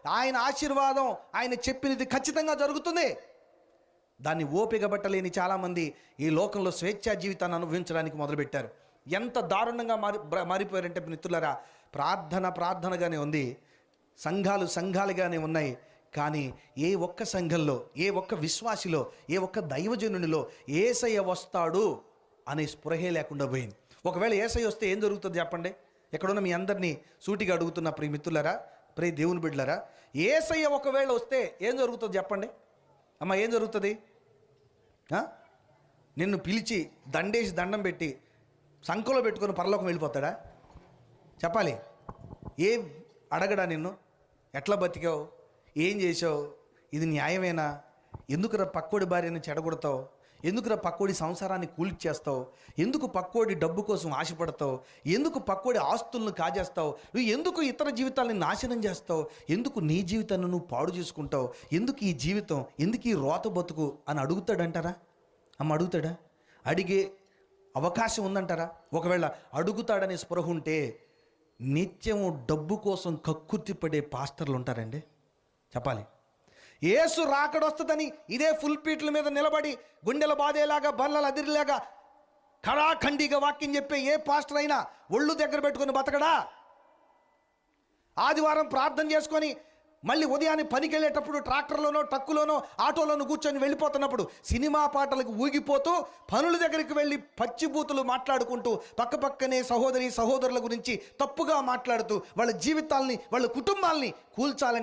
ఆయన ఆశీర్వాదం, ఆయన చెప్పినది ఖచ్చితంగా జరుగుతుంది. దాన్ని ఓపిక పట్టలేని చాలామంది ఈ లోకంలో స్వేచ్ఛా జీవితాన్ని అనుభవించడానికి మొదలుపెట్టారు. ఎంత దారుణంగా మారిపోయారంటే మిత్రులారా, ప్రార్థనగానే ఉంది, సంఘాలుగానే ఉన్నాయి, కానీ ఏ ఒక్క సంఘంలో, ఏ ఒక్క విశ్వాసిలో, ఏ ఒక్క దైవజనునిలో యేసయ్య వస్తాడు అనే స్పృహే లేకుండా పోయింది. ఒకవేళ యేసయ్య వస్తే ఏం జరుగుతుంది చెప్పండి? ఎక్కడున్న మీ అందరినీ సూటిగా అడుగుతున్న ప్రియ మిత్రులారా, ప్రియ దేవుని బిడ్డలారా, యేసయ్య ఒకవేళ వస్తే ఏం జరుగుతుంది చెప్పండి? అమ్మ, ఏం జరుగుతుంది? నిన్ను పిలిచి దండేసి దండం పెట్టి సంఖలో పెట్టుకొని పరలోకం వెళ్ళిపోతాడా? చెప్పాలి. ఏం అడగడా నిన్ను? ఎట్లా బతికావు, ఏం చేసావు, ఇది న్యాయమేనా, ఎందుకురా పక్కోడి భార్యని చెడగొడతావు, ఎందుకురా పక్కోడి సంసారాన్ని కూల్చేస్తావు, ఎందుకు పక్కోడి డబ్బు కోసం ఆశపడతావు, ఎందుకు పక్కోడి ఆస్తులను కాజేస్తావు, నువ్వు ఎందుకు ఇతర జీవితాలని నాశనం చేస్తావు, ఎందుకు నీ జీవితాన్ని నువ్వు పాడు చేసుకుంటావు, ఎందుకు ఈ జీవితం, ఎందుకు ఈ రోత బతుకు అని అడుగుతాడంటారా? అమ్మ, అడుగుతాడా? అడిగే అవకాశం ఉందంటారా? ఒకవేళ అడుగుతాడనే స్పృహ ఉంటే నిత్యము డబ్బు కోసం కక్కుర్తిపడే పాస్టర్లు ఉంటారండి. చెప్పాలి. యేసు రాకడొస్తుందని ఇదే ఫుల్ పీట్ల మీద నిలబడి గుండెల బాధేలాగా, బల్లలు అదిరిలాగా ఖరాఖండిగా వాక్యం చెప్పే ఏ పాస్టర్ అయినా ఒళ్ళు దగ్గర పెట్టుకొని బతకడా? ఆదివారం ప్రార్థన చేసుకొని మళ్ళీ ఉదయాన్నే పనికి వెళ్ళేటప్పుడు ట్రాక్టర్లోనో, ట్రక్కులోనో, ఆటోలోనో కూర్చొని వెళ్ళిపోతున్నప్పుడు సినిమా పాటలకు ఊగిపోతూ పనుల దగ్గరికి వెళ్ళి పచ్చిబూతులు మాట్లాడుకుంటూ పక్కపక్కనే సహోదరుల గురించి తప్పుగా మాట్లాడుతూ వాళ్ళ జీవితాల్ని, వాళ్ళ కుటుంబాల్ని కూల్చాలని